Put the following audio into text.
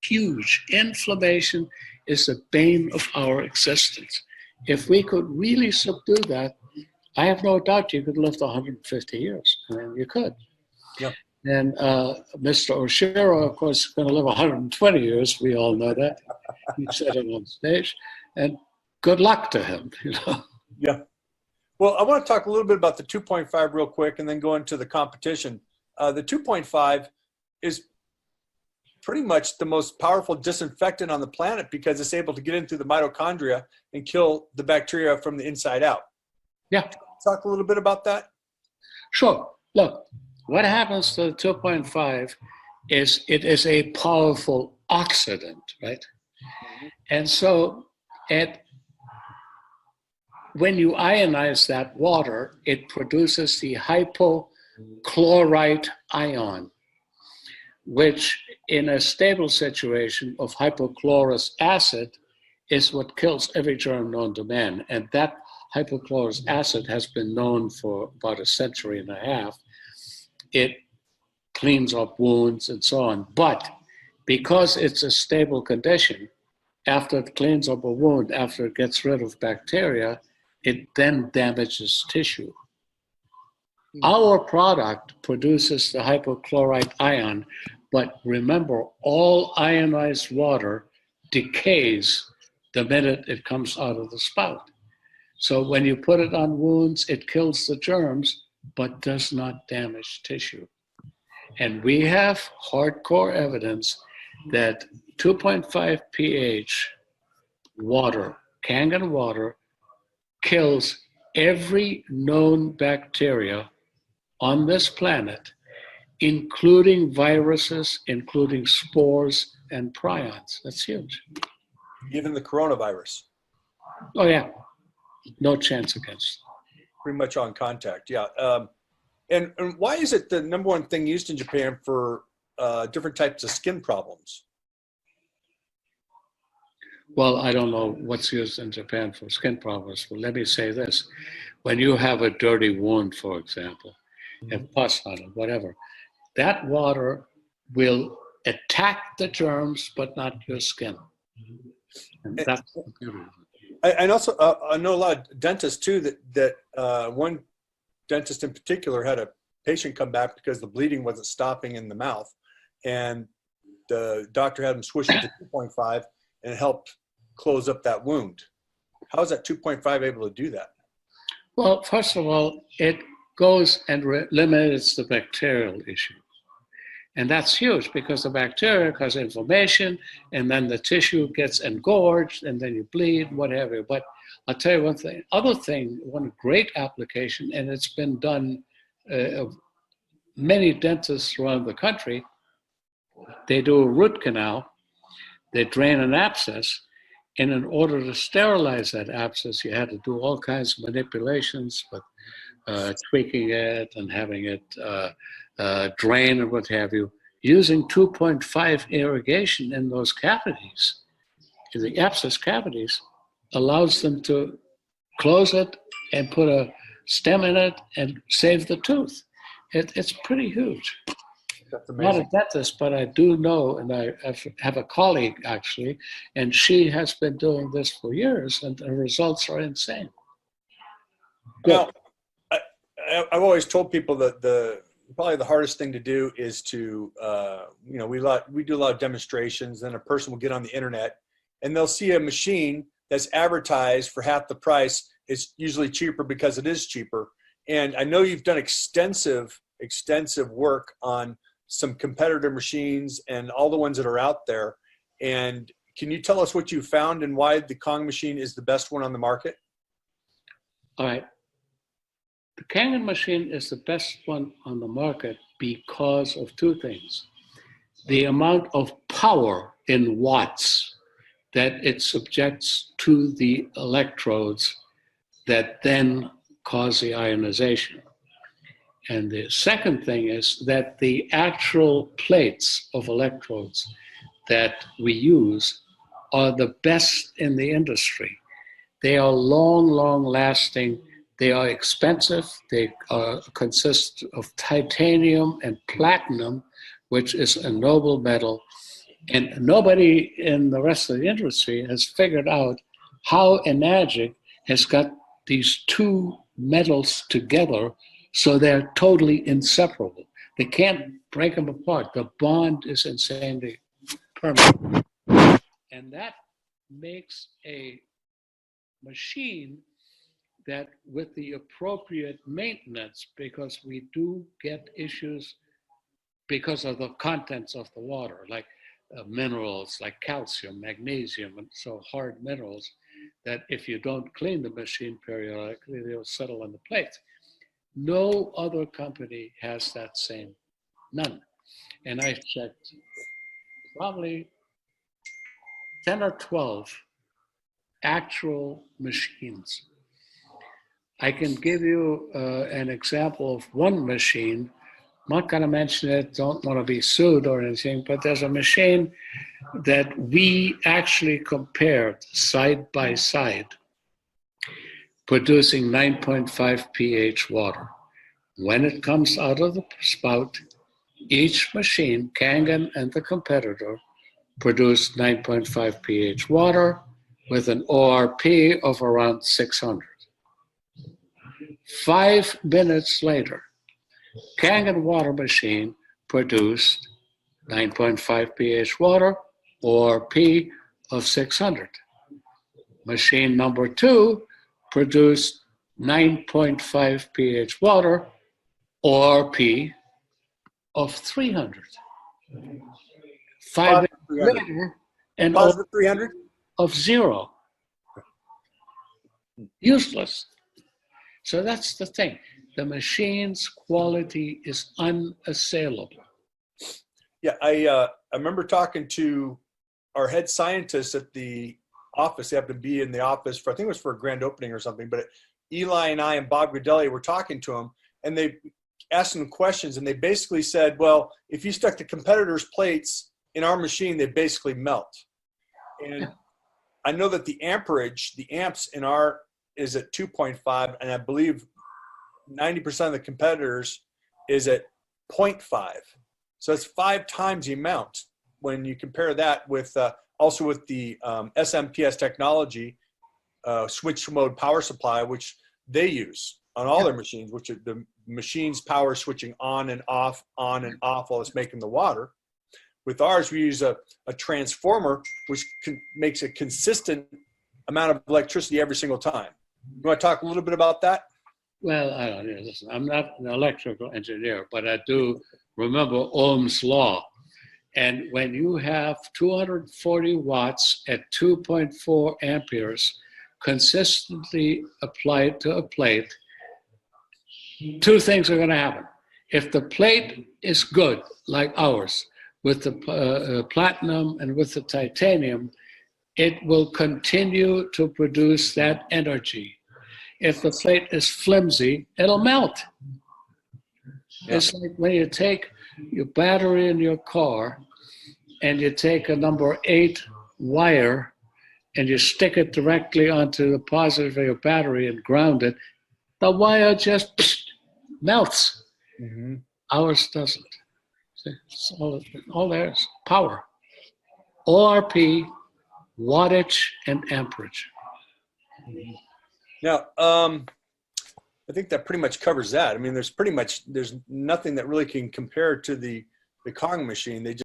huge. Inflammation is the bane of our existence. If we could really subdue that, I have no doubt you could live to 150 years. I mean, you could. Yeah. And Mr. Oshiro, of course, is going to live 120 years. We all know that. He said it on stage. And good luck to him, you know. Yeah. Well, I want to talk a little bit about the 2.5 real quick and then go into the competition. The 2.5 is pretty much the most powerful disinfectant on the planet because it's able to get into the mitochondria and kill the bacteria from the inside out. Yeah. Talk a little bit about that. Sure. Look, what happens to the 2.5 is it is a powerful oxidant, right? And so when you ionize that water, it produces the hypochlorite ion, which in a stable situation of hypochlorous acid is what kills every germ known to man. And that hypochlorous acid has been known for about a century and a half. It cleans up wounds and so on. But because it's a stable condition, after it cleans up a wound, after it gets rid of bacteria, it then damages tissue. Our product produces the hypochlorite ion, but remember, all ionized water decays the minute it comes out of the spout. So when you put it on wounds, it kills the germs, but does not damage tissue. And we have hardcore evidence that 2.5 pH water, Kangen water, kills every known bacteria on this planet, including viruses, including spores and prions. That's huge. Even the coronavirus. Oh yeah, no chance against it. Pretty much on contact, yeah. And why is it the number one thing used in Japan for different types of skin problems? Well, I don't know what's used in Japan for skin problems, but let me say this. When you have a dirty wound, for example, and pus on it, whatever, that water will attack the germs, but not your skin. And that's and also, I know a lot of dentists too, that one dentist in particular had a patient come back because the bleeding wasn't stopping in the mouth. And the doctor had him switch it to 2.5 and it helped close up that wound. How is that 2.5 able to do that? Well, first of all, it goes and eliminates the bacterial issue. And that's huge because the bacteria cause inflammation and then the tissue gets engorged and then you bleed, whatever. But I'll tell you one thing, one great application, and it's been done of many dentists around the country. They do a root canal, they drain an abscess, and in order to sterilize that abscess, you had to do all kinds of manipulations with tweaking it and having it drain and what have you, using 2.5 irrigation in those cavities. The abscess cavities allows them to close it and put a stem in it and save the tooth. It's pretty huge. That's amazing. Not a dentist, but I do know, and I have a colleague actually, and she has been doing this for years, and the results are insane. Good. Now, I've always told people that probably the hardest thing to do is to, we do a lot of demonstrations, and a person will get on the internet, and they'll see a machine that's advertised for half the price. It's usually cheaper because it is cheaper. And I know you've done extensive work on some competitor machines and all the ones that are out there. And can you tell us what you found and why the Kong machine is the best one on the market? All right. The Kangen machine is the best one on the market because of two things. The amount of power in watts that it subjects to the electrodes that then cause the ionization. And the second thing is that the actual plates of electrodes that we use are the best in the industry. They are long lasting. They are expensive. They consist of titanium and platinum, which is a noble metal. And nobody in the rest of the industry has figured out how Enagic has got these two metals together so they're totally inseparable. They can't break them apart. The bond is insanely permanent. And that makes a machine that, with the appropriate maintenance, because we do get issues because of the contents of the water, like minerals like calcium, magnesium, and so hard minerals, that if you don't clean the machine periodically, they'll settle on the plate. No other company has that same, none. And I checked probably 10 or 12 actual machines. I can give you an example of one machine. I'm not going to mention it, don't want to be sued or anything, but there's a machine that we actually compared side by side, producing 9.5 pH water. When it comes out of the spout, each machine, Kangen and the competitor, produced 9.5 pH water with an ORP of around 600. 5 minutes later, Kangen water machine produced 9.5 pH water, ORP of 600. Machine number 2 produced 9.5 pH water, ORP of 300. 5 minutes later, an Positive 300? of 0. Useless. So that's the thing. The machine's quality is unassailable. Yeah, I remember talking to our head scientist at the office. They happened to be in the office for, I think it was for a grand opening or something, but Eli and I and Bob Gradelli were talking to him, and they asked him questions, and they basically said, well, if you stuck the competitors' plates in our machine, they basically melt. And I know that the amperage, the amps in our is at 2.5, and I believe 90% of the competitors is at 0.5. So it's 5 times the amount when you compare that with also with the SMPS technology, switch mode power supply, which they use on all their machines, which are the machine's power switching on and off while it's making the water. With ours, we use a transformer, which makes a consistent amount of electricity every single time. You want to talk a little bit about that? Well, I don't know. Listen, I'm not an electrical engineer, but I do remember Ohm's law. And when you have 240 watts at 2.4 amperes consistently applied to a plate, 2 things are going to happen. If the plate is good, like ours, with the platinum and with the titanium, it will continue to produce that energy. If the plate is flimsy, it'll melt. Yeah. It's like when you take your battery in your car and you take a number 8 wire and you stick it directly onto the positive of your battery and ground it, the wire just melts. Mm-hmm. Ours doesn't. It's all there's power. ORP, wattage, and amperage. Mm-hmm. Now, I think that pretty much covers that. I mean, there's nothing that really can compare to the Kong machine. They just